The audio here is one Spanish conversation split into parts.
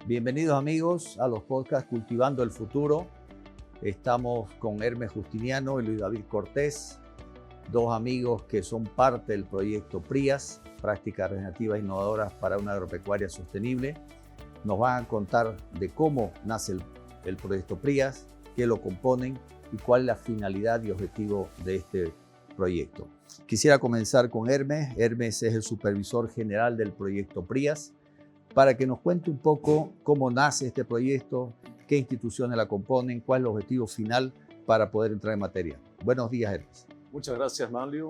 Bienvenidos amigos a los podcasts Cultivando el Futuro. Estamos con Hermes Justiniano y Luis David Cortés, dos amigos que son parte del proyecto PRIAS, Prácticas Regenerativas Innovadoras para una Agropecuaria Sostenible. Nos van a contar de cómo nace el proyecto PRIAS, qué lo componen y cuál es la finalidad y objetivo de este proyecto. Quisiera comenzar con Hermes. Hermes es el supervisor general del proyecto PRIAS, para que nos cuente un poco cómo nace este proyecto, qué instituciones la componen, cuál es el objetivo final para poder entrar en materia. Buenos días, Hermes. Muchas gracias, Manlio.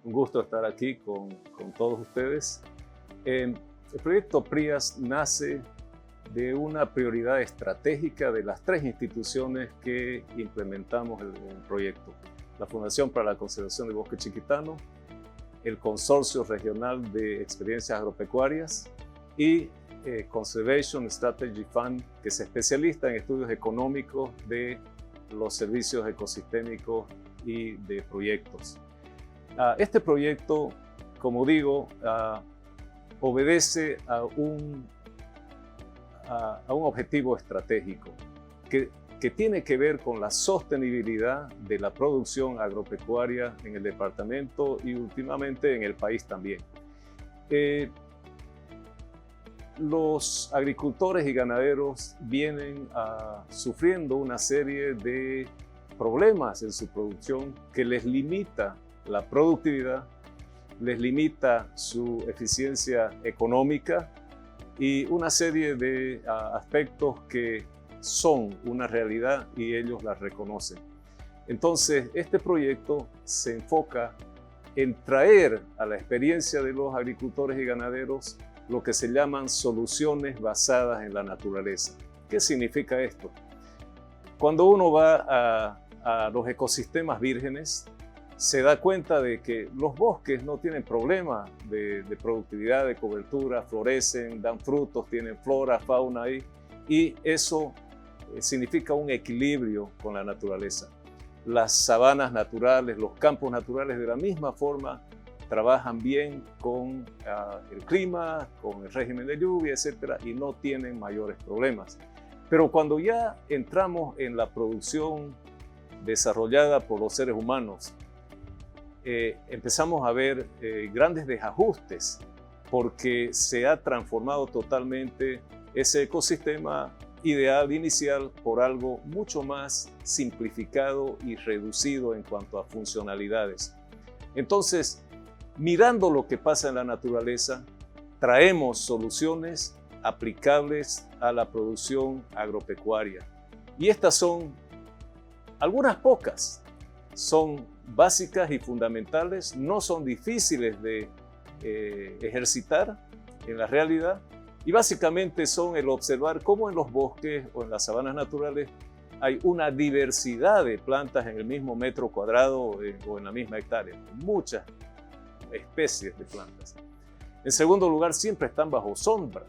Un gusto estar aquí con todos ustedes. El proyecto PRIAS nace de una prioridad estratégica de las tres instituciones que implementamos el proyecto. La Fundación para la Conservación del Bosque Chiquitano, el Consorcio Regional de Experiencias Agropecuarias y Conservation Strategy Fund, que se especializa en estudios económicos de los servicios ecosistémicos y de proyectos. Este proyecto, como digo, obedece a un objetivo estratégico que tiene que ver con la sostenibilidad de la producción agropecuaria en el departamento y últimamente en el país también. Los agricultores y ganaderos vienen sufriendo una serie de problemas en su producción que les limita la productividad, les limita su eficiencia económica y una serie de aspectos que son una realidad y ellos la reconocen. Entonces, este proyecto se enfoca en traer a la experiencia de los agricultores y ganaderos lo que se llaman soluciones basadas en la naturaleza. ¿Qué significa esto? Cuando uno va a los ecosistemas vírgenes, se da cuenta de que los bosques no tienen problema de productividad, de cobertura, florecen, dan frutos, tienen flora, fauna ahí, y eso significa un equilibrio con la naturaleza. Las sabanas naturales, los campos naturales, de la misma forma, trabajan bien con el clima, con el régimen de lluvia, etcétera, y no tienen mayores problemas. Pero cuando ya entramos en la producción desarrollada por los seres humanos, empezamos a ver grandes desajustes porque se ha transformado totalmente ese ecosistema ideal inicial por algo mucho más simplificado y reducido en cuanto a funcionalidades. Entonces, mirando lo que pasa en la naturaleza, traemos soluciones aplicables a la producción agropecuaria. Y estas son algunas pocas. Son básicas y fundamentales, no son difíciles de ejercitar en la realidad y básicamente son el observar cómo en los bosques o en las sabanas naturales hay una diversidad de plantas en el mismo metro cuadrado o en la misma hectárea, muchas especies de plantas. En segundo lugar, siempre están bajo sombra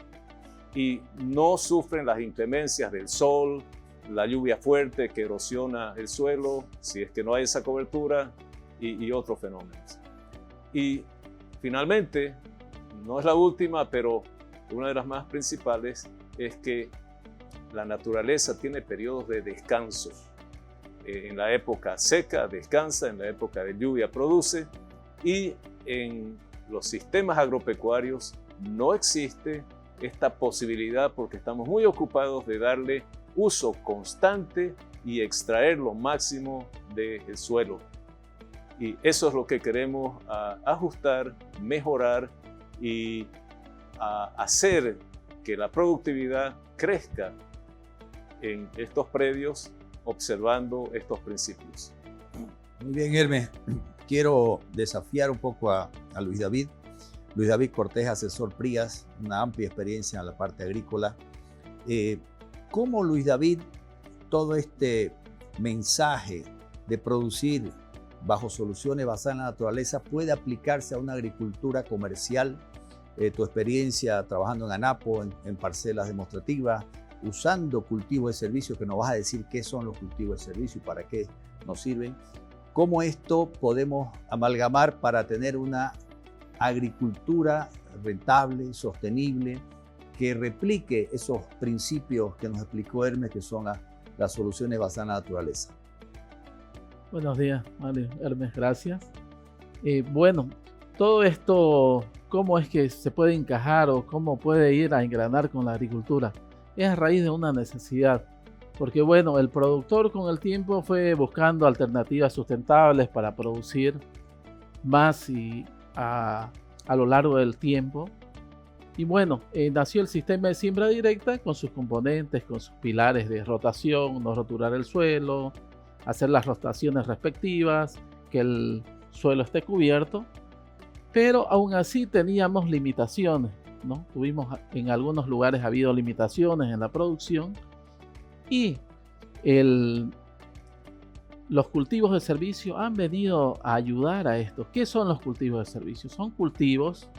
y no sufren las inclemencias del sol, la lluvia fuerte que erosiona el suelo, si es que no hay esa cobertura, y otros fenómenos. Y finalmente, no es la última, pero una de las más principales es que la naturaleza tiene periodos de descanso. En la época seca descansa, en la época de lluvia produce, y en los sistemas agropecuarios no existe esta posibilidad porque estamos muy ocupados de darle uso constante y extraer lo máximo del suelo. Y eso es lo que queremos ajustar, mejorar y hacer que la productividad crezca en estos predios observando estos principios. Muy bien, Hermes. Quiero desafiar un poco a Luis David. Luis David Cortés, asesor PRIAS, una amplia experiencia en la parte agrícola. ¿Cómo, Luis David, todo este mensaje de producir bajo soluciones basadas en la naturaleza puede aplicarse a una agricultura comercial? Tu experiencia trabajando en ANAPO, en parcelas demostrativas, usando cultivos de servicio, que nos vas a decir qué son los cultivos de servicio y para qué nos sirven. ¿Cómo esto podemos amalgamar para tener una agricultura rentable, sostenible, que replique esos principios que nos explicó Hermes, que son las soluciones basadas en la naturaleza. Buenos días, vale, Hermes, gracias. Bueno, todo esto, ¿cómo es que se puede encajar o cómo puede ir a engranar con la agricultura? Es a raíz de una necesidad, porque bueno, el productor con el tiempo fue buscando alternativas sustentables para producir más y a lo largo del tiempo. Y bueno, nació el sistema de siembra directa con sus componentes, con sus pilares de rotación, no roturar el suelo, hacer las rotaciones respectivas, que el suelo esté cubierto, pero aún así teníamos limitaciones, ¿no? En algunos lugares ha habido limitaciones en la producción y los cultivos de servicio han venido a ayudar a esto. ¿Qué son los cultivos de servicio? Son cultivos,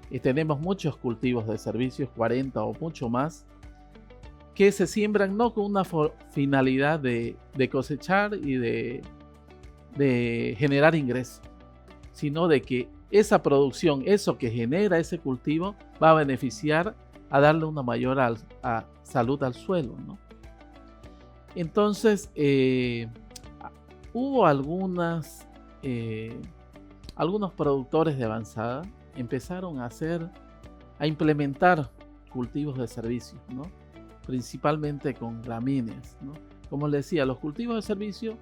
y tenemos muchos cultivos de servicios, 40 o mucho más, que se siembran no con una finalidad de cosechar y de generar ingresos, sino de que esa producción, eso que genera ese cultivo, va a beneficiar a darle una mayor salud al suelo, ¿no? Entonces, hubo algunos productores de avanzada empezaron a implementar cultivos de servicio, ¿no? Principalmente con gramíneas, ¿no? Como les decía, los cultivos de servicio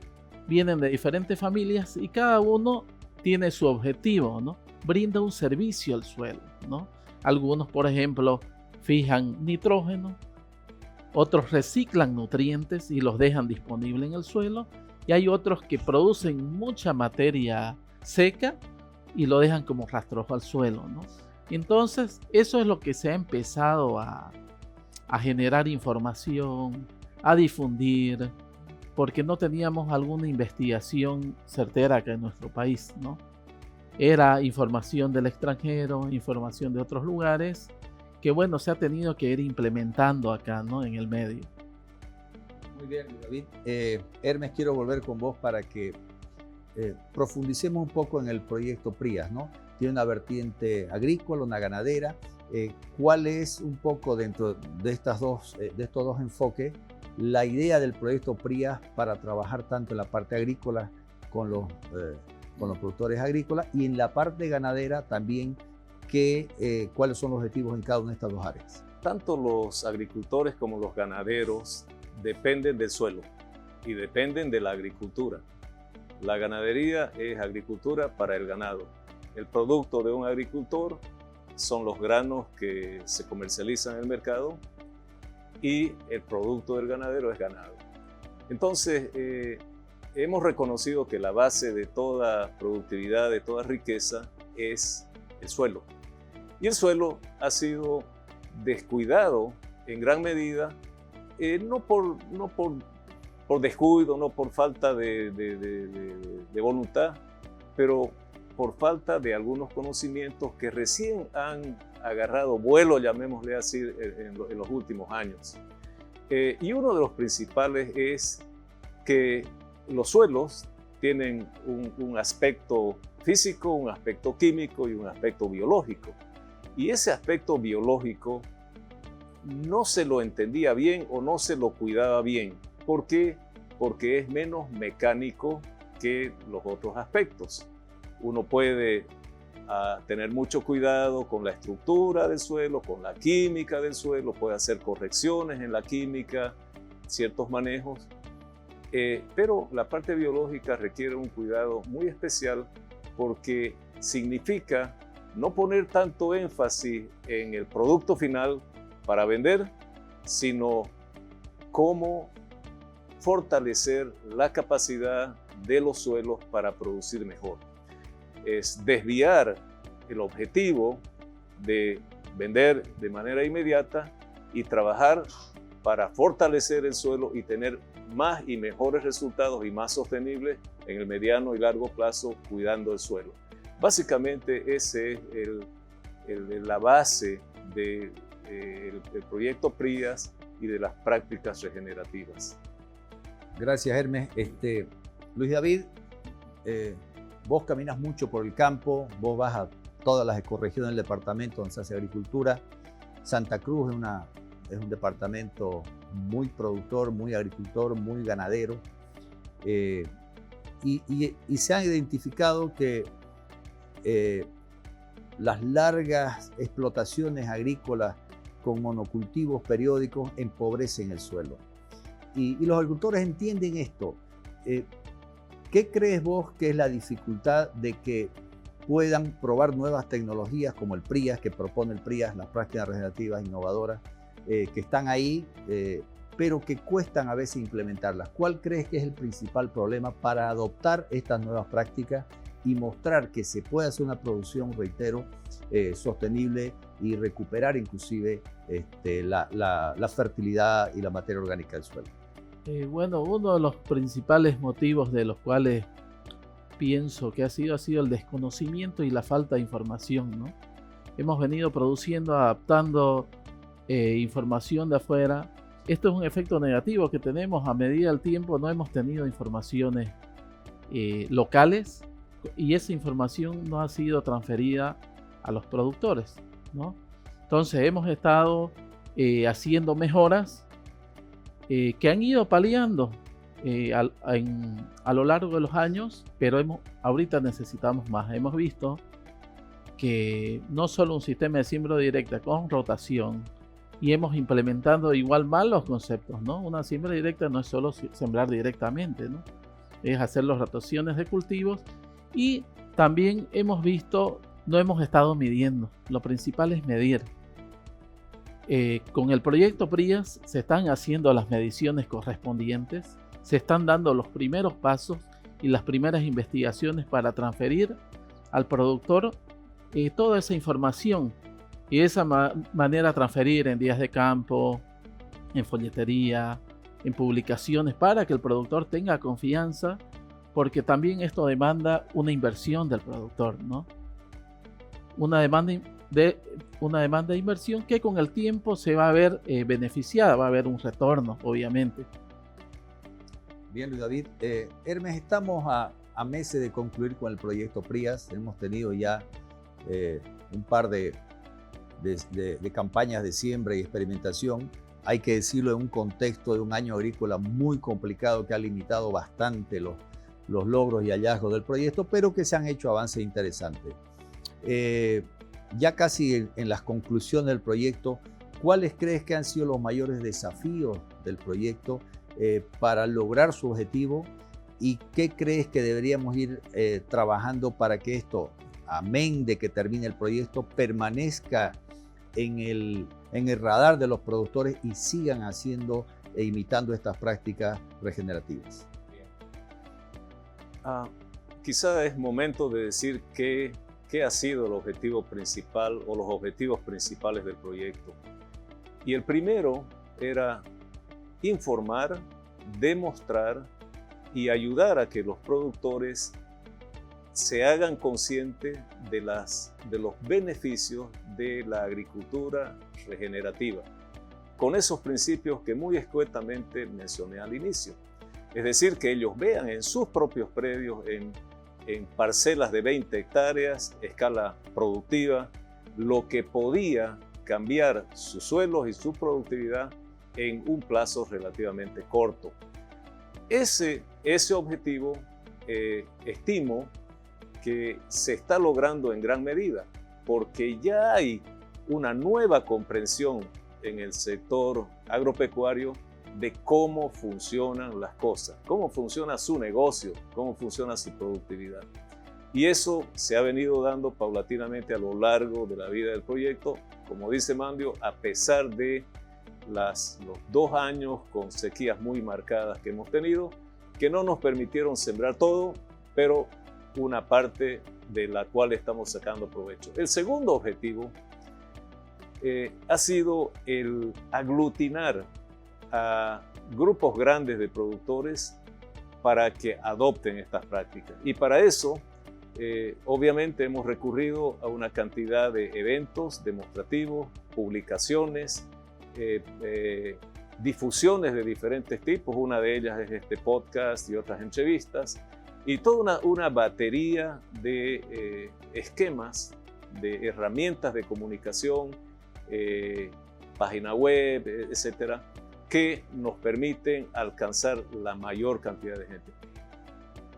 vienen de diferentes familias y cada uno tiene su objetivo, ¿no? Brinda un servicio al suelo, ¿no? Algunos, por ejemplo, fijan nitrógeno, otros reciclan nutrientes y los dejan disponibles en el suelo, y hay otros que producen mucha materia seca y lo dejan como rastrojo al suelo, ¿no? Entonces, eso es lo que se ha empezado a generar información, a difundir, porque no teníamos alguna investigación certera acá en nuestro país, ¿no? Era información del extranjero, información de otros lugares, que bueno, se ha tenido que ir implementando acá, ¿no? En el medio. Muy bien, David. Hermes, quiero volver con vos para que profundicemos un poco en el proyecto PRIAS, ¿no? Tiene una vertiente agrícola, una ganadera. ¿Cuál es un poco dentro de estos dos enfoques la idea del proyecto PRIAS para trabajar tanto en la parte agrícola con los productores agrícolas y en la parte ganadera también, cuáles son los objetivos en cada una de estas dos áreas? Tanto los agricultores como los ganaderos dependen del suelo y dependen de la agricultura. La ganadería es agricultura para el ganado. El producto de un agricultor son los granos que se comercializan en el mercado y el producto del ganadero es ganado. Entonces, hemos reconocido que la base de toda productividad, de toda riqueza, es el suelo. Y el suelo ha sido descuidado en gran medida, no por descuido, no por falta de voluntad, pero por falta de algunos conocimientos que recién han agarrado vuelo, llamémosle así, en los últimos años. Y uno de los principales es que los suelos tienen un aspecto físico, un aspecto químico y un aspecto biológico. Y ese aspecto biológico no se lo entendía bien o no se lo cuidaba bien. ¿Por qué? Porque es menos mecánico que los otros aspectos. Uno puede tener mucho cuidado con la estructura del suelo, con la química del suelo, puede hacer correcciones en la química, ciertos manejos, pero la parte biológica requiere un cuidado muy especial porque significa no poner tanto énfasis en el producto final para vender, sino cómo fortalecer la capacidad de los suelos para producir mejor. Es desviar el objetivo de vender de manera inmediata y trabajar para fortalecer el suelo y tener más y mejores resultados y más sostenibles en el mediano y largo plazo cuidando el suelo. Básicamente ese es la base del proyecto PRIAS y de las prácticas regenerativas. Gracias, Hermes. Luis David, vos caminas mucho por el campo, vos vas a todas las ecorregiones del departamento donde se hace agricultura. Santa Cruz es un departamento muy productor, muy agricultor, muy ganadero. Y se han identificado que las largas explotaciones agrícolas con monocultivos periódicos empobrecen el suelo. Y los agricultores entienden esto. ¿Qué crees vos que es la dificultad de que puedan probar nuevas tecnologías como el PRIAS, que propone el PRIAS, las prácticas regenerativas innovadoras, que están ahí, pero que cuestan a veces implementarlas? ¿Cuál crees que es el principal problema para adoptar estas nuevas prácticas y mostrar que se puede hacer una producción, reitero, sostenible y recuperar inclusive la fertilidad y la materia orgánica del suelo? Bueno, uno de los principales motivos de los cuales pienso que ha sido el desconocimiento y la falta de información, ¿no? Hemos venido produciendo, adaptando información de afuera. Esto es un efecto negativo que tenemos a medida del tiempo. No hemos tenido informaciones locales y esa información no ha sido transferida a los productores, ¿no? Entonces hemos estado haciendo mejoras que han ido paliando a lo largo de los años, pero ahorita necesitamos más. Hemos visto que no solo un sistema de siembra directa con rotación, y hemos implementado igual mal los conceptos, ¿no? Una siembra directa no es solo sembrar directamente, ¿no? Es hacer las rotaciones de cultivos, y también hemos visto, no hemos estado midiendo. Lo principal es medir. Con el proyecto PRIAS se están haciendo las mediciones correspondientes, se están dando los primeros pasos y las primeras investigaciones para transferir al productor toda esa información, y de esa manera transferir en días de campo, en folletería, en publicaciones, para que el productor tenga confianza, porque también esto demanda una inversión del productor, ¿no? Una demanda de inversión que con el tiempo se va a ver beneficiada, va a haber un retorno, obviamente. Bien, Luis David. Hermes, estamos a meses de concluir con el proyecto PRIAS. Hemos tenido ya un par de campañas de siembra y experimentación. Hay que decirlo, en un contexto de un año agrícola muy complicado que ha limitado bastante los logros y hallazgos del proyecto, pero que se han hecho avances interesantes. Ya casi en las conclusiones del proyecto, ¿cuáles crees que han sido los mayores desafíos del proyecto para lograr su objetivo? ¿Y qué crees que deberíamos ir trabajando para que esto, amén de que termine el proyecto, permanezca en el radar de los productores y sigan haciendo e imitando estas prácticas regenerativas? Quizá es momento de decir qué ha sido el objetivo principal o los objetivos principales del proyecto. Y el primero era informar, demostrar y ayudar a que los productores se hagan conscientes de los beneficios de la agricultura regenerativa, con esos principios que muy escuetamente mencioné al inicio. Es decir, que ellos vean en sus propios predios, en parcelas de 20 hectáreas, escala productiva, lo que podía cambiar sus suelos y su productividad en un plazo relativamente corto. Ese objetivo estimo que se está logrando en gran medida, porque ya hay una nueva comprensión en el sector agropecuario de cómo funcionan las cosas, cómo funciona su negocio, cómo funciona su productividad. Y eso se ha venido dando paulatinamente a lo largo de la vida del proyecto, como dice Mandio, a pesar de los 2 años con sequías muy marcadas que hemos tenido, que no nos permitieron sembrar todo, pero una parte de la cual estamos sacando provecho. El segundo objetivo ha sido el aglutinar a grupos grandes de productores para que adopten estas prácticas. Y para eso, obviamente, hemos recurrido a una cantidad de eventos demostrativos, publicaciones, difusiones de diferentes tipos. Una de ellas es este podcast y otras entrevistas, y toda una batería de esquemas, de herramientas de comunicación página web, etcétera, que nos permiten alcanzar la mayor cantidad de gente.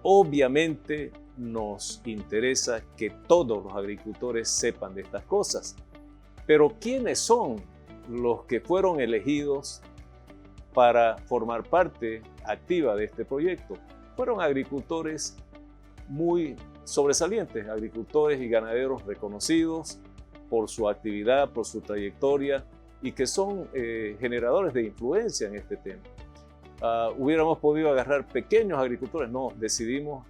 Obviamente nos interesa que todos los agricultores sepan de estas cosas, pero ¿quiénes son los que fueron elegidos para formar parte activa de este proyecto? Fueron agricultores muy sobresalientes, agricultores y ganaderos reconocidos por su actividad, por su trayectoria, y que son generadores de influencia en este tema. Hubiéramos podido agarrar pequeños agricultores, no, decidimos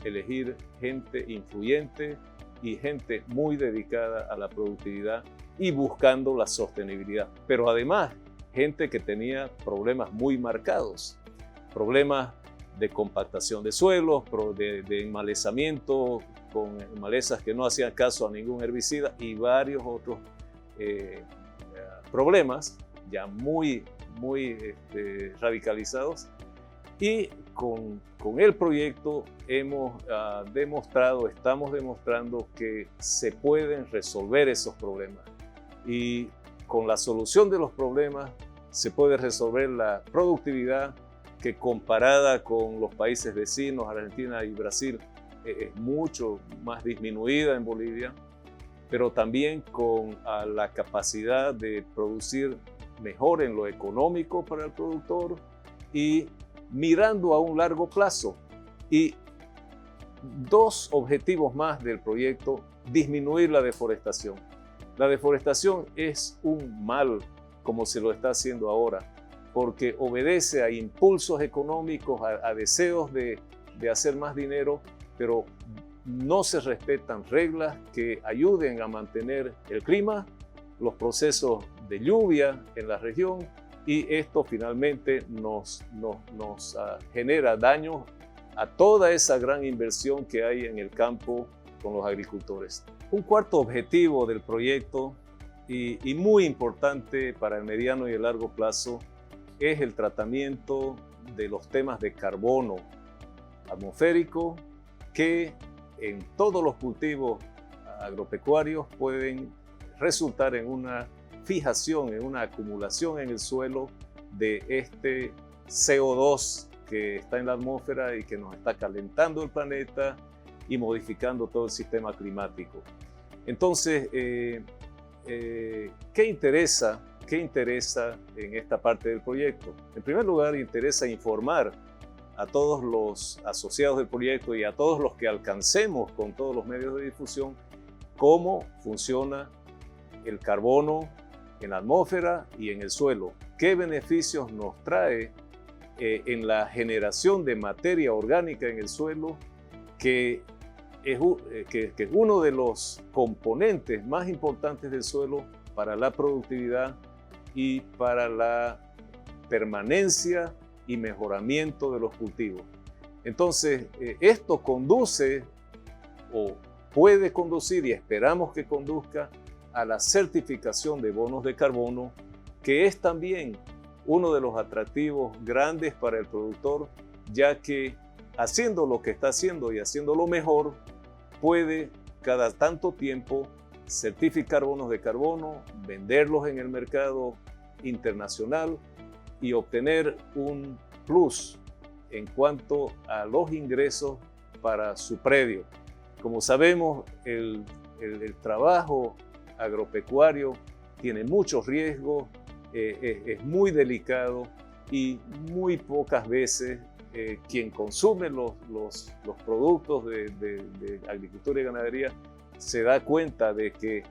elegir gente influyente y gente muy dedicada a la productividad y buscando la sostenibilidad. Pero además, gente que tenía problemas muy marcados, problemas de compactación de suelos, de enmalezamiento, con malezas que no hacían caso a ningún herbicida y varios otros problemas ya muy radicalizados. Y con el proyecto estamos demostrando que se pueden resolver esos problemas. Y con la solución de los problemas se puede resolver la productividad, que comparada con los países vecinos, Argentina y Brasil, es mucho más disminuida en Bolivia, pero también con la capacidad de producir mejor en lo económico para el productor y mirando a un largo plazo. Y dos objetivos más del proyecto: disminuir la deforestación. La deforestación es un mal, como se lo está haciendo ahora, porque obedece a impulsos económicos, a deseos de hacer más dinero, pero no se respetan reglas que ayuden a mantener el clima, los procesos de lluvia en la región, y esto finalmente nos genera daños a toda esa gran inversión que hay en el campo con los agricultores. Un cuarto objetivo del proyecto, y muy importante para el mediano y el largo plazo, es el tratamiento de los temas de carbono atmosférico que en todos los cultivos agropecuarios pueden resultar en una fijación, en una acumulación en el suelo de este CO2 que está en la atmósfera y que nos está calentando el planeta y modificando todo el sistema climático. Entonces, ¿qué interesa en esta parte del proyecto? En primer lugar, interesa informar a todos los asociados del proyecto y a todos los que alcancemos con todos los medios de difusión cómo funciona el carbono en la atmósfera y en el suelo, qué beneficios nos trae en la generación de materia orgánica en el suelo, que es uno de los componentes más importantes del suelo para la productividad y para la permanencia y mejoramiento de los cultivos. Entonces, esto conduce o puede conducir, y esperamos que conduzca, a la certificación de bonos de carbono, que es también uno de los atractivos grandes para el productor, ya que haciendo lo que está haciendo y haciéndolo mejor, puede cada tanto tiempo certificar bonos de carbono, venderlos en el mercado internacional y obtener un plus en cuanto a los ingresos para su predio. Como sabemos, el trabajo agropecuario tiene muchos riesgos, es muy delicado y muy pocas veces quien consume los productos de agricultura y ganadería se da cuenta de que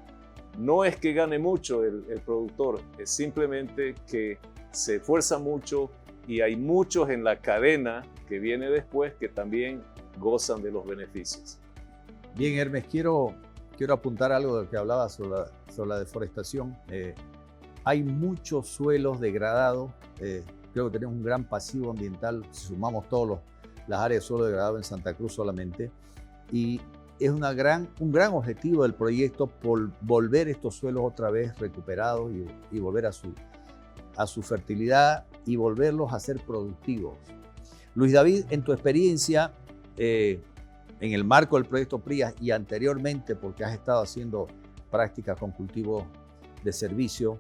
no es que gane mucho el productor, es simplemente que se esfuerza mucho y hay muchos en la cadena que viene después que también gozan de los beneficios. Bien, Hermes, quiero apuntar algo de lo que hablaba sobre la deforestación. Hay muchos suelos degradados. Creo que tenemos un gran pasivo ambiental, si sumamos todas las áreas de suelo degradado en Santa Cruz solamente. Y es un gran objetivo del proyecto por volver estos suelos otra vez recuperados y volver a su fertilidad y volverlos a ser productivos. Luis David, en tu experiencia, en el marco del proyecto PRIAS y anteriormente, porque has estado haciendo prácticas con cultivos de servicio.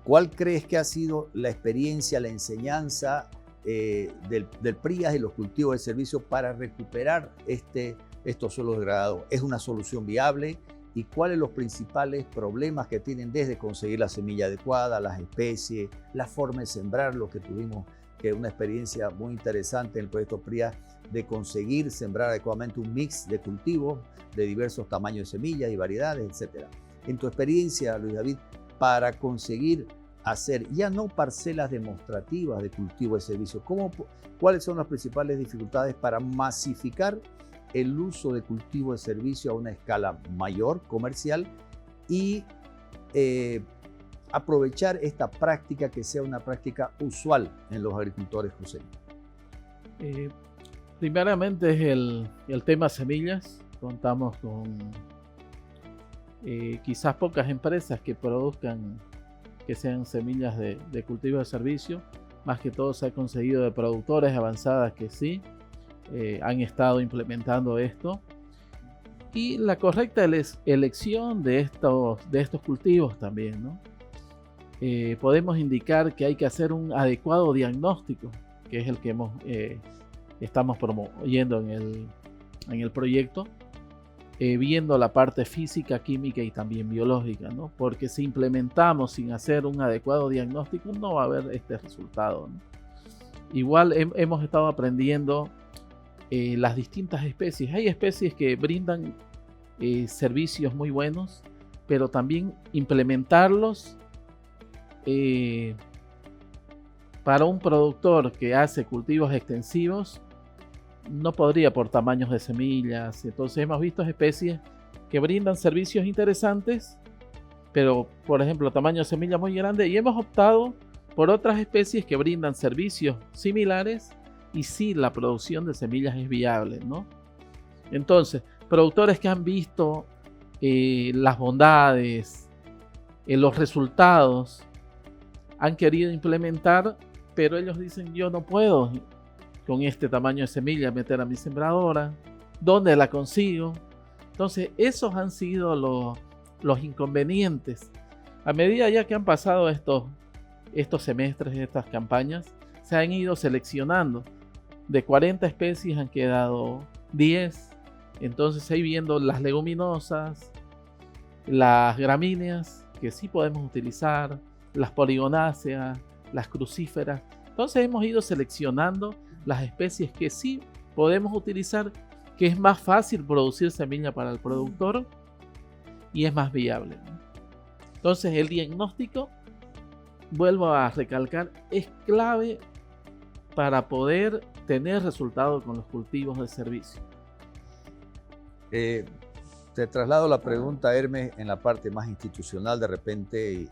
¿Cuál crees que ha sido la experiencia, la enseñanza del PRIAS y los cultivos de servicio para recuperar estos suelos degradados? ¿Es una solución viable? ¿Y cuáles los principales problemas que tienen desde conseguir la semilla adecuada, las especies, la forma de sembrar, lo que tuvimos, que es una experiencia muy interesante en el proyecto PRIAS, de conseguir sembrar adecuadamente un mix de cultivos de diversos tamaños de semillas y variedades, etc. En tu experiencia, Luis David, para conseguir hacer ya no parcelas demostrativas de cultivo de servicio, ¿cuáles son las principales dificultades para masificar el uso de cultivo de servicio a una escala mayor, comercial, y aprovechar esta práctica que sea una práctica usual en los agricultores cruceños? Primeramente es el tema semillas. Contamos con quizás pocas empresas que produzcan, que sean semillas de cultivo de servicio. Más que todo se ha conseguido de productores avanzadas que sí han estado implementando esto. Y la correcta elección de estos cultivos también, ¿no? Podemos indicar que hay que hacer un adecuado diagnóstico, que es el que estamos promoviendo en el proyecto, viendo la parte física, química y también biológica, ¿no? Porque si implementamos sin hacer un adecuado diagnóstico, no va a haber este resultado, ¿no? Igual hemos estado aprendiendo las distintas especies. Hay especies que brindan servicios muy buenos, pero también implementarlos para un productor que hace cultivos extensivos no podría por tamaños de semillas. Entonces hemos visto especies que brindan servicios interesantes, pero por ejemplo tamaño de semilla muy grande, y hemos optado por otras especies que brindan servicios similares y sí la producción de semillas es viable, ¿no? Entonces, productores que han visto las bondades, los resultados, han querido implementar, pero ellos dicen: yo no puedo con este tamaño de semilla meter a mi sembradora, ¿dónde la consigo? Entonces esos han sido los inconvenientes. A medida ya que han pasado estos semestres, estas campañas, se han ido seleccionando. De 40 especies han quedado 10. Entonces ahí viendo las leguminosas, las gramíneas que sí podemos utilizar, las poligonáceas, las crucíferas. Entonces hemos ido seleccionando las especies que sí podemos utilizar, que es más fácil producir semilla para el productor y es más viable, ¿no? Entonces el diagnóstico, vuelvo a recalcar, es clave para poder tener resultados con los cultivos de servicio. Te traslado la pregunta, Hermes, en la parte más institucional de repente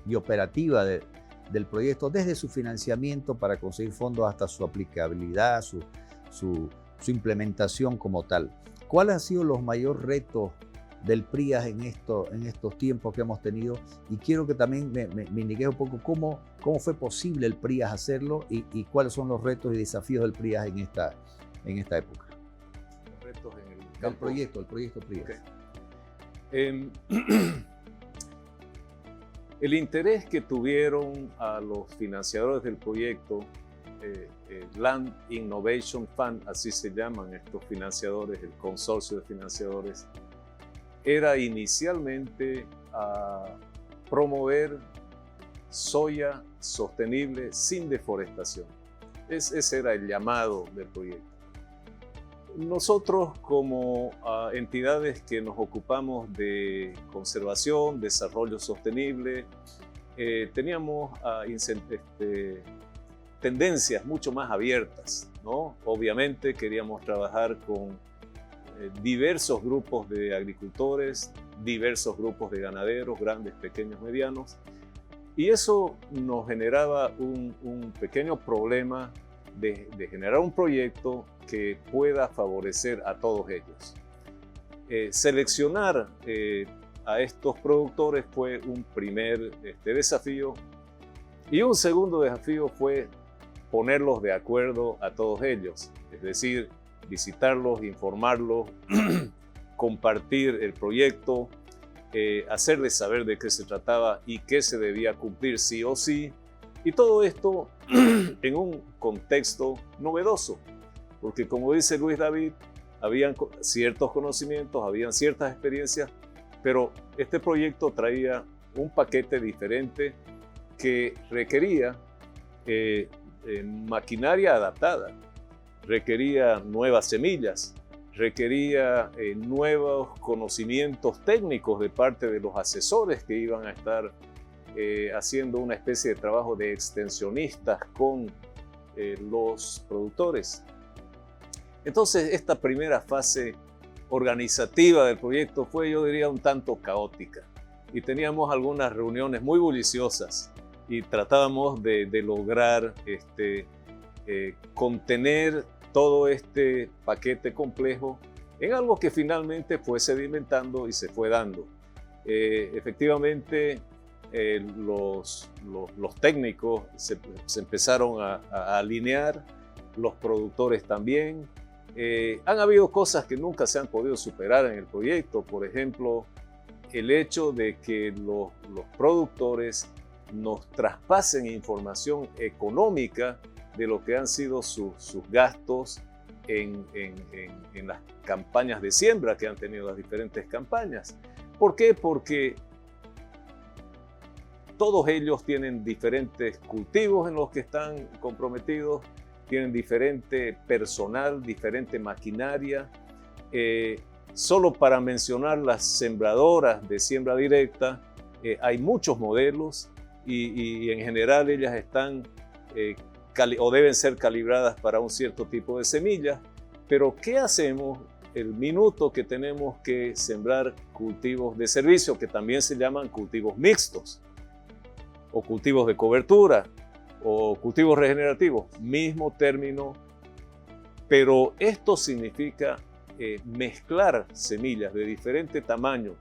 y operativa del proyecto, desde su financiamiento para conseguir fondos hasta su aplicabilidad, su implementación como tal. ¿Cuáles han sido los mayores retos del PRIAS en estos tiempos que hemos tenido? Y quiero que también me indiques un poco cómo fue posible el PRIAS hacerlo y cuáles son los retos y desafíos del PRIAS en esta época. Los retos en el campo. El proyecto PRIAS. Okay. El interés que tuvieron a los financiadores del proyecto, Land Innovation Fund, así se llaman estos financiadores, el consorcio de financiadores, era inicialmente a promover soya sostenible sin deforestación. Ese era el llamado del proyecto. Nosotros, como entidades que nos ocupamos de conservación, desarrollo sostenible, teníamos tendencias mucho más abiertas, ¿no? Obviamente queríamos trabajar con diversos grupos de agricultores, diversos grupos de ganaderos, grandes, pequeños, medianos, y eso nos generaba un pequeño problema de generar un proyecto que pueda favorecer a todos ellos. Seleccionar a estos productores fue un primer desafío, y un segundo desafío fue ponerlos de acuerdo a todos ellos, es decir, visitarlos, informarlos, compartir el proyecto hacerles saber de qué se trataba y qué se debía cumplir sí o sí. Y todo esto en un contexto novedoso, porque como dice Luis David, habían ciertos conocimientos, habían ciertas experiencias, pero este proyecto traía un paquete diferente que requería maquinaria adaptada, requería nuevas semillas, requería nuevos conocimientos técnicos de parte de los asesores que iban a estar haciendo una especie de trabajo de extensionistas con los productores. Entonces, esta primera fase organizativa del proyecto fue, yo diría, un tanto caótica. Y teníamos algunas reuniones muy buliciosas y tratábamos de lograr contener todo este paquete complejo en algo que finalmente fue sedimentando y se fue dando. Efectivamente, los técnicos se empezaron a alinear, los productores también. Han habido cosas que nunca se han podido superar en el proyecto, por ejemplo, el hecho de que los productores nos traspasen información económica de lo que han sido sus gastos en las campañas de siembra que han tenido las diferentes campañas. ¿Por qué? Porque todos ellos tienen diferentes cultivos en los que están comprometidos, tienen diferente personal, diferente maquinaria. Solo para mencionar las sembradoras de siembra directa, hay muchos modelos y en general ellas están o deben ser calibradas para un cierto tipo de semillas. Pero ¿qué hacemos el minuto que tenemos que sembrar cultivos de servicio, que también se llaman cultivos mixtos, o cultivos de cobertura, o cultivos regenerativos? Mismo término, pero esto significa mezclar semillas de diferente tamaño,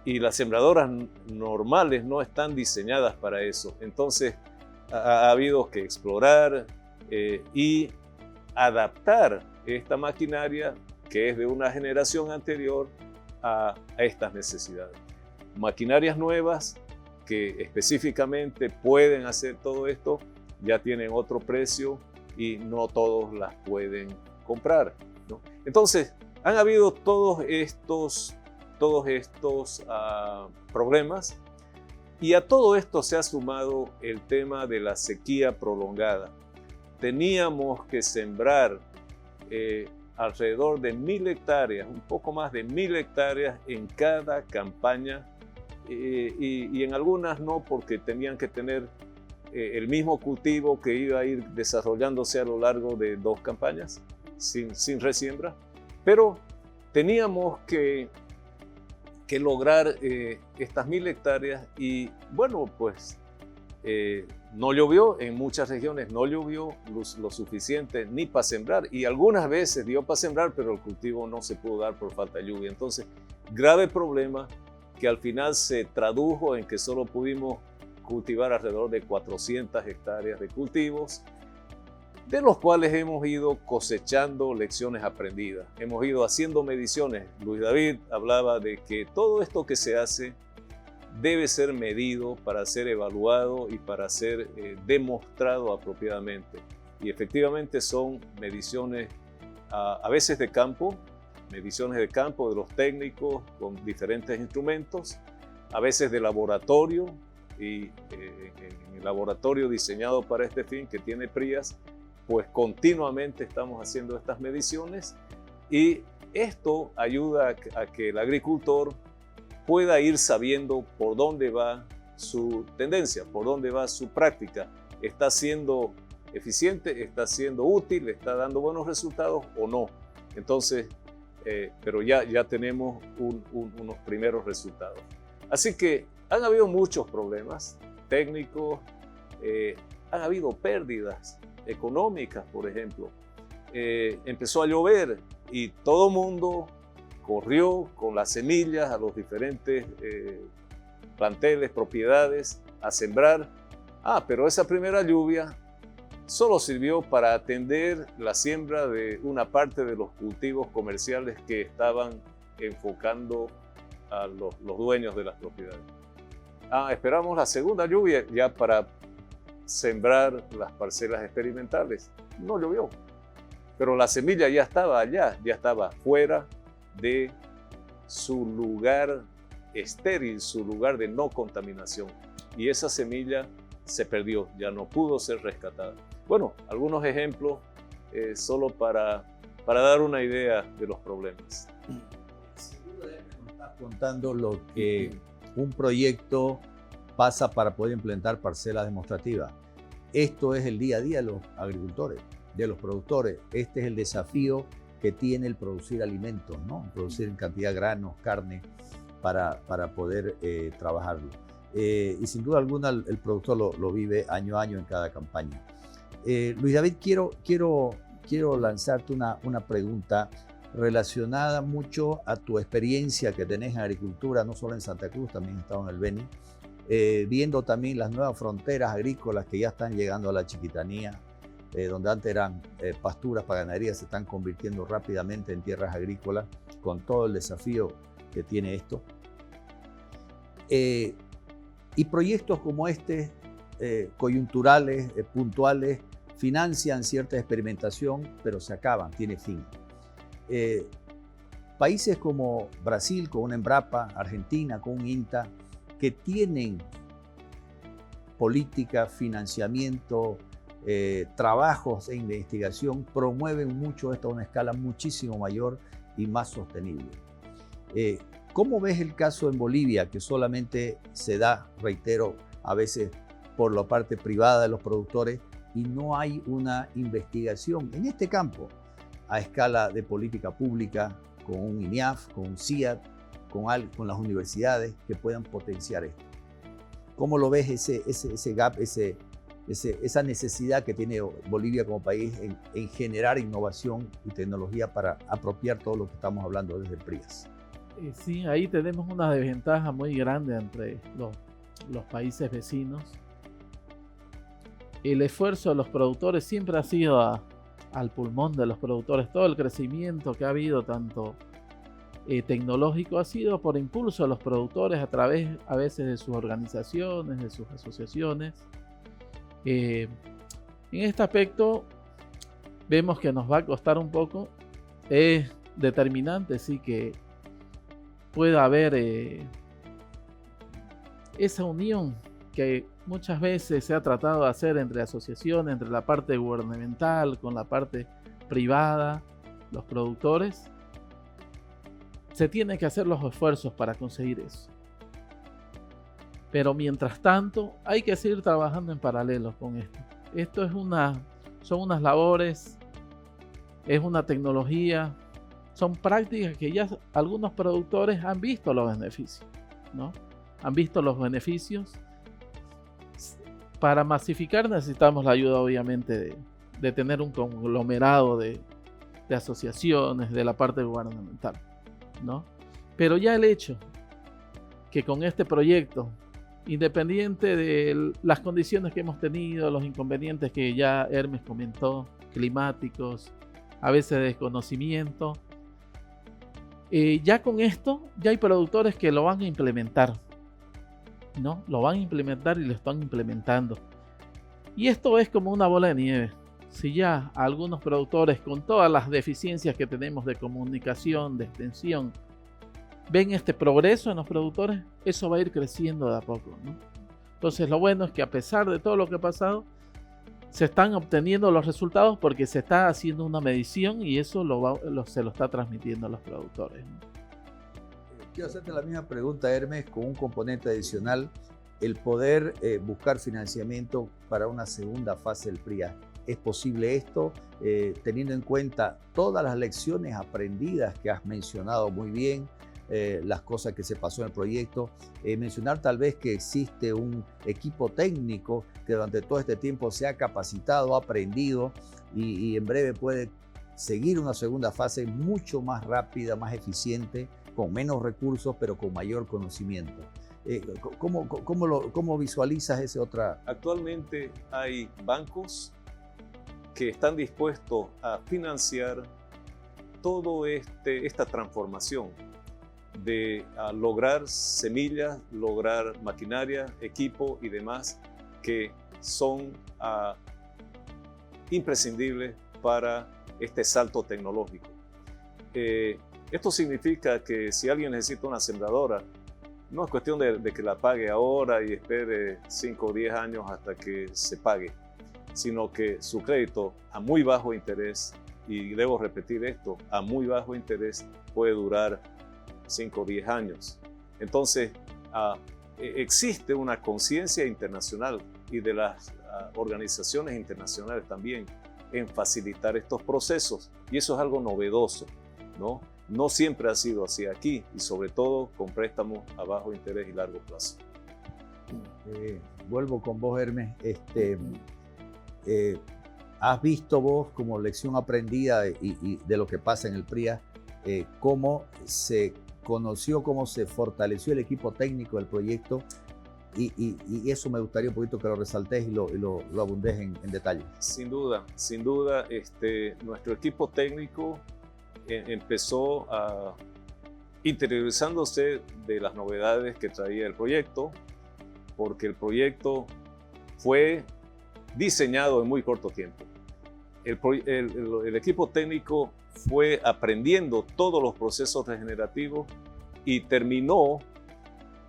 y las sembradoras normales no están diseñadas para eso. Entonces ha habido que explorar y adaptar esta maquinaria que es de una generación anterior a estas necesidades. Maquinarias nuevas que específicamente pueden hacer todo esto ya tienen otro precio y no todos las pueden comprar, ¿no? Entonces han habido todos estos problemas, y a todo esto se ha sumado el tema de la sequía prolongada. Teníamos que sembrar alrededor de 1.000 hectáreas, un poco más de 1.000 hectáreas en cada campaña, y en algunas no, porque tenían que tener el mismo cultivo que iba a ir desarrollándose a lo largo de 2 campañas, sin resiembra. Pero teníamos que lograr estas 1.000 hectáreas, y bueno, pues no llovió, en muchas regiones no llovió lo suficiente ni para sembrar, y algunas veces dio para sembrar, pero el cultivo no se pudo dar por falta de lluvia. Entonces, grave problema que al final se tradujo en que solo pudimos cultivar alrededor de 400 hectáreas de cultivos, de los cuales hemos ido cosechando lecciones aprendidas. Hemos ido haciendo mediciones. Luis David hablaba de que todo esto que se hace debe ser medido para ser evaluado y para ser demostrado apropiadamente. Y efectivamente son mediciones a veces de campo, mediciones de campo de los técnicos con diferentes instrumentos, a veces de laboratorio, y en el laboratorio diseñado para este fin que tiene PRIAS, pues continuamente estamos haciendo estas mediciones, y esto ayuda a que el agricultor pueda ir sabiendo por dónde va su tendencia, por dónde va su práctica. ¿Está siendo eficiente? ¿Está siendo útil? ¿Está dando buenos resultados o no? Entonces, pero ya tenemos unos primeros resultados. Así que han habido muchos problemas técnicos, han habido pérdidas económicas, por ejemplo. Empezó a llover y todo el mundo corrió con las semillas a los diferentes planteles, propiedades, a sembrar. Pero esa primera lluvia solo sirvió para atender la siembra de una parte de los cultivos comerciales que estaban enfocando a los dueños de las propiedades. Esperamos la segunda lluvia ya para sembrar las parcelas experimentales. No llovió, pero la semilla ya estaba allá, ya estaba fuera de su lugar estéril, su lugar de no contaminación. Y esa semilla se perdió, ya no pudo ser rescatada. Bueno, algunos ejemplos solo para dar una idea de los problemas. Seguro de que nos estás contando lo que un proyecto pasa para poder implementar parcelas demostrativas. Esto es el día a día de los agricultores, de los productores. Este es el desafío que tiene el producir alimentos, ¿no? Producir en cantidad de granos, carne, para poder trabajarlo. Y sin duda alguna el productor lo vive año a año en cada campaña. Luis David, quiero lanzarte una pregunta relacionada mucho a tu experiencia que tenés en agricultura, no solo en Santa Cruz, también has estado en el Beni, viendo también las nuevas fronteras agrícolas que ya están llegando a la Chiquitanía, donde antes eran pasturas para ganadería, se están convirtiendo rápidamente en tierras agrícolas, con todo el desafío que tiene esto. Y proyectos como este, coyunturales, puntuales, financian cierta experimentación, pero se acaban, tiene fin. Países como Brasil, con una Embrapa, Argentina, con un INTA, que tienen política, financiamiento, trabajos e investigación, promueven mucho esto a una escala muchísimo mayor y más sostenible. ¿Cómo ves el caso en Bolivia, que solamente se da, reitero, a veces por la parte privada de los productores y no hay una investigación en este campo a escala de política pública con un INIAF, con un CIAT, con las universidades que puedan potenciar esto? ¿Cómo lo ves ese gap, esa necesidad que tiene Bolivia como país en generar innovación y tecnología para apropiar todo lo que estamos hablando desde el PRIAS? Sí, ahí tenemos una desventaja muy grande entre los países vecinos. El esfuerzo de los productores siempre ha sido al pulmón de los productores. Todo el crecimiento que ha habido, tanto tecnológico, ha sido por impulso de los productores a través a veces de sus organizaciones, de sus asociaciones. En este aspecto vemos que nos va a costar un poco. Es determinante, sí, que pueda haber esa unión que muchas veces se ha tratado de hacer entre asociaciones, entre la parte gubernamental con la parte privada, los productores. Se tienen que hacer los esfuerzos para conseguir eso. Pero mientras tanto, hay que seguir trabajando en paralelo con esto. Esto son unas labores, es una tecnología, son prácticas que ya algunos productores han visto los beneficios, ¿no? Han visto los beneficios. Para masificar necesitamos la ayuda, obviamente, de tener un conglomerado de asociaciones, de la parte gubernamental, ¿no? Pero ya el hecho que con este proyecto, independiente de las condiciones que hemos tenido, los inconvenientes que ya Hermes comentó, climáticos, a veces de desconocimiento, ya con esto, ya hay productores que lo van a implementar, ¿no? Lo van a implementar y lo están implementando. Y esto es como una bola de nieve. Si ya algunos productores, con todas las deficiencias que tenemos de comunicación, de extensión, ven este progreso en los productores, eso va a ir creciendo de a poco, ¿no? Entonces lo bueno es que a pesar de todo lo que ha pasado, se están obteniendo los resultados porque se está haciendo una medición y eso se lo está transmitiendo a los productores, ¿no? Quiero hacerte la misma pregunta, Hermes, con un componente adicional, el poder buscar financiamiento para una segunda fase del PRIAS. ¿Es posible esto, teniendo en cuenta todas las lecciones aprendidas que has mencionado muy bien, las cosas que se pasó en el proyecto? Mencionar tal vez que existe un equipo técnico que durante todo este tiempo se ha capacitado, ha aprendido y en breve puede seguir una segunda fase mucho más rápida, más eficiente, con menos recursos, pero con mayor conocimiento. ¿Cómo visualizas esa otra? Actualmente hay bancos que están dispuestos a financiar toda esta transformación. de lograr semillas, lograr maquinaria, equipo y demás que son imprescindibles para este salto tecnológico. Esto significa que si alguien necesita una sembradora, no es cuestión de que la pague ahora y espere 5 o 10 años hasta que se pague, sino que su crédito a muy bajo interés, y debo repetir esto, a muy bajo interés puede durar 5 o 10 años. Entonces, existe una conciencia internacional y de las organizaciones internacionales también en facilitar estos procesos, y eso es algo novedoso, ¿no? No siempre ha sido así aquí, y sobre todo con préstamos a bajo interés y largo plazo. Vuelvo con vos, Hermes. ¿Has visto vos como lección aprendida y de lo que pasa en el PRIAS, cómo se conoció, cómo se fortaleció el equipo técnico del proyecto? Y eso me gustaría un poquito que lo resaltes y lo abundes en detalle. Sin duda, nuestro equipo técnico empezó interiorizándose de las novedades que traía el proyecto, porque el proyecto fue diseñado en muy corto tiempo. El equipo técnico fue aprendiendo todos los procesos regenerativos y terminó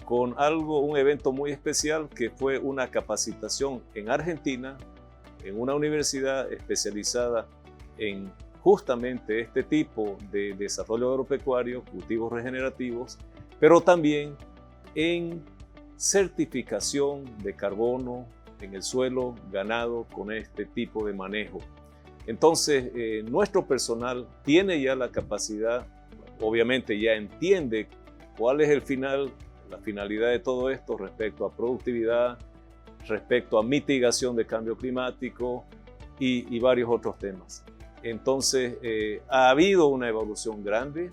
con un evento muy especial que fue una capacitación en Argentina, en una universidad especializada en justamente este tipo de desarrollo agropecuario, cultivos regenerativos, pero también en certificación de carbono en el suelo ganado con este tipo de manejo. Entonces, nuestro personal tiene ya la capacidad, obviamente ya entiende cuál es la finalidad de todo esto respecto a productividad, respecto a mitigación de cambio climático y varios otros temas. Entonces, ha habido una evolución grande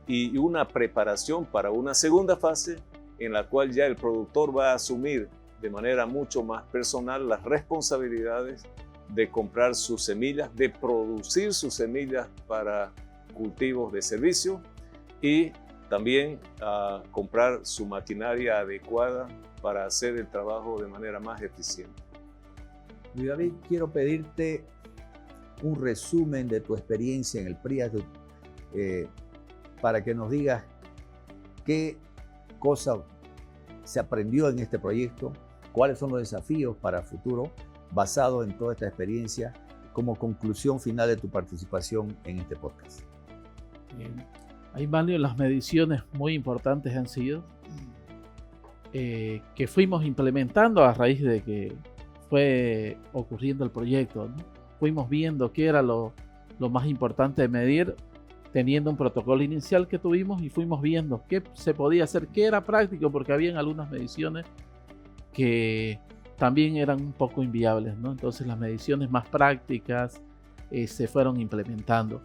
y una preparación para una segunda fase en la cual ya el productor va a asumir de manera mucho más personal las responsabilidades de comprar sus semillas, de producir sus semillas para cultivos de servicio y también comprar su maquinaria adecuada para hacer el trabajo de manera más eficiente. Luis David, quiero pedirte un resumen de tu experiencia en el PRIAS para que nos digas qué cosa se aprendió en este proyecto, cuáles son los desafíos para el futuro basado en toda esta experiencia como conclusión final de tu participación en este podcast. Hay varias las mediciones muy importantes han sido que fuimos implementando a raíz de que fue ocurriendo el proyecto, ¿no? Fuimos viendo qué era lo más importante de medir, teniendo un protocolo inicial que tuvimos y fuimos viendo qué se podía hacer, qué era práctico, porque habían algunas mediciones que también eran un poco inviables, ¿no? Entonces las mediciones más prácticas se fueron implementando.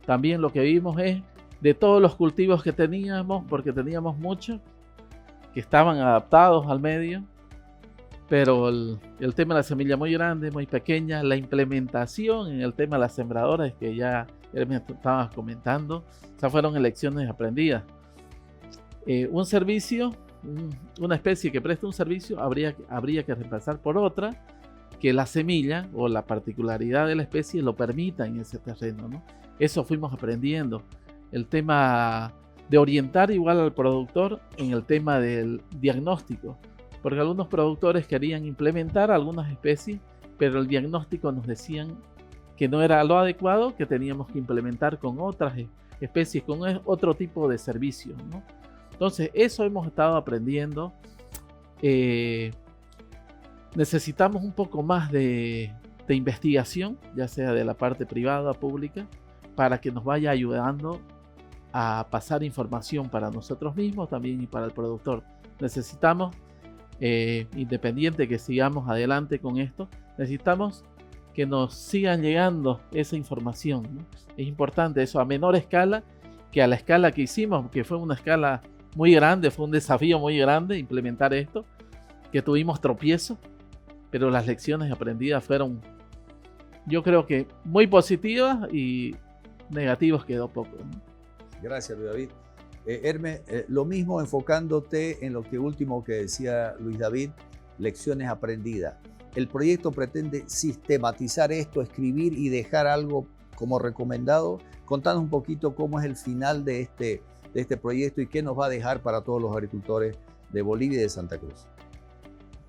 También lo que vimos es de todos los cultivos que teníamos, porque teníamos muchos que estaban adaptados al medio, pero el tema de la semilla muy grande, muy pequeña, la implementación en el tema de las sembradoras que ya me estabas comentando, esas fueron lecciones aprendidas. Un servicio, una especie que presta un servicio, habría que reemplazar por otra que la semilla o la particularidad de la especie lo permita en ese terreno, ¿no? Eso fuimos aprendiendo. El tema de orientar igual al productor en el tema del diagnóstico, porque algunos productores querían implementar algunas especies, pero el diagnóstico nos decían que no era lo adecuado, que teníamos que implementar con otras especies, con otro tipo de servicios, ¿no? Entonces, eso hemos estado aprendiendo. Necesitamos un poco más de investigación, ya sea de la parte privada o pública, para que nos vaya ayudando a pasar información para nosotros mismos también y para el productor. Necesitamos, independiente que sigamos adelante con esto, necesitamos que nos sigan llegando esa información, ¿no? Es importante eso a menor escala que a la escala que hicimos, que fue una escala muy grande, fue un desafío muy grande implementar esto, que tuvimos tropiezos, pero las lecciones aprendidas fueron, yo creo que muy positivas y negativas quedó poco, ¿no? Gracias, Luis David. Hermes, lo mismo enfocándote en lo que último que decía Luis David, lecciones aprendidas. El proyecto pretende sistematizar esto, escribir y dejar algo como recomendado. Contanos un poquito cómo es el final de este proyecto y qué nos va a dejar para todos los agricultores de Bolivia y de Santa Cruz.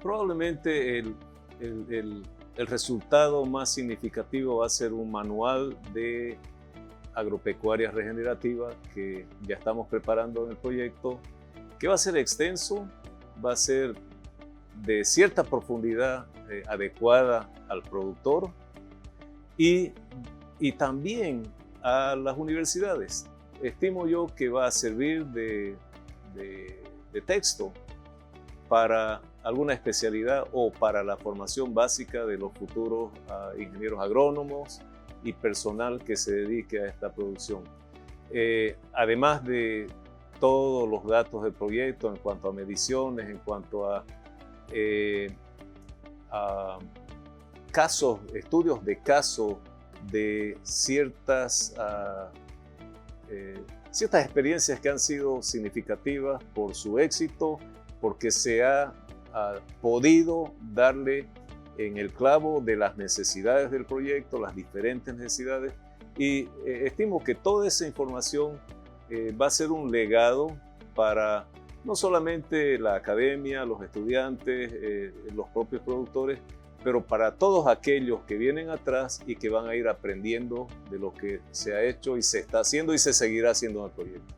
Probablemente el resultado más significativo va a ser un manual de agropecuaria regenerativa que ya estamos preparando en el proyecto, que va a ser extenso, va a ser de cierta profundidad adecuada al productor y también a las universidades. Estimo yo que va a servir de texto para alguna especialidad o para la formación básica de los futuros ingenieros agrónomos y personal que se dedique a esta producción. Además de todos los datos del proyecto en cuanto a mediciones, en cuanto a casos, estudios de caso de ciertas experiencias que han sido significativas por su éxito, porque se ha podido darle en el clavo de las necesidades del proyecto, las diferentes necesidades, y estimo que toda esa información va a ser un legado para no solamente la academia, los estudiantes, los propios productores, pero para todos aquellos que vienen atrás y que van a ir aprendiendo de lo que se ha hecho y se está haciendo y se seguirá haciendo en el proyecto.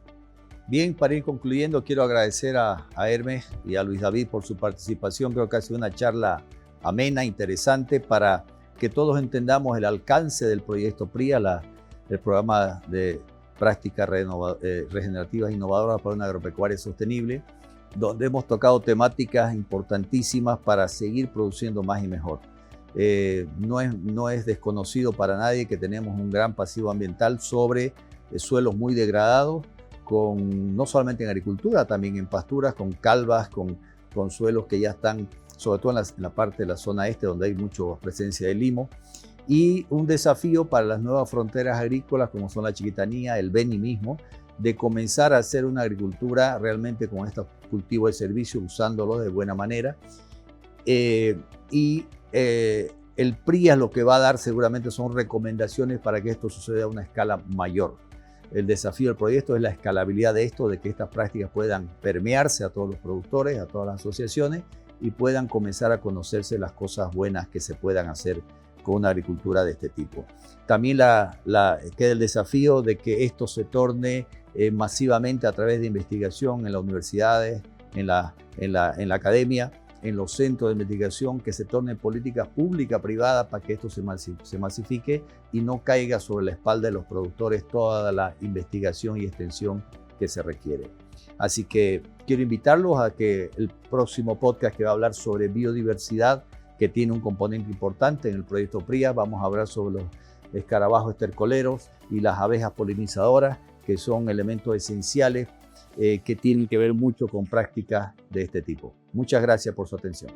Bien, para ir concluyendo, quiero agradecer a Hermes y a Luis David por su participación. Creo que ha sido una charla amena, interesante, para que todos entendamos el alcance del proyecto PRIA, el programa de prácticas regenerativas innovadoras para una agropecuaria sostenible, donde hemos tocado temáticas importantísimas para seguir produciendo más y mejor. No es desconocido para nadie que tenemos un gran pasivo ambiental sobre suelos muy degradados, no solamente en agricultura, también en pasturas, con calvas, con suelos que ya están, sobre todo en la parte de la zona este, donde hay mucha presencia de limo, y un desafío para las nuevas fronteras agrícolas, como son la Chiquitanía, el Beni mismo, de comenzar a hacer una agricultura realmente con estos cultivos de servicio, usándolos de buena manera. El PRIA lo que va a dar seguramente son recomendaciones para que esto suceda a una escala mayor. El desafío del proyecto es la escalabilidad de esto, de que estas prácticas puedan permearse a todos los productores, a todas las asociaciones, y puedan comenzar a conocerse las cosas buenas que se puedan hacer con una agricultura de este tipo. También queda el desafío de que esto se torne masivamente a través de investigación en las universidades, en la academia, en los centros de investigación, que se torne política pública, privada, para que esto se masifique y no caiga sobre la espalda de los productores toda la investigación y extensión que se requiere. Así que quiero invitarlos a que el próximo podcast, que va a hablar sobre biodiversidad, que tiene un componente importante en el proyecto PRIA, vamos a hablar sobre los escarabajos estercoleros y las abejas polinizadoras, que son elementos esenciales que tienen que ver mucho con prácticas de este tipo. Muchas gracias por su atención.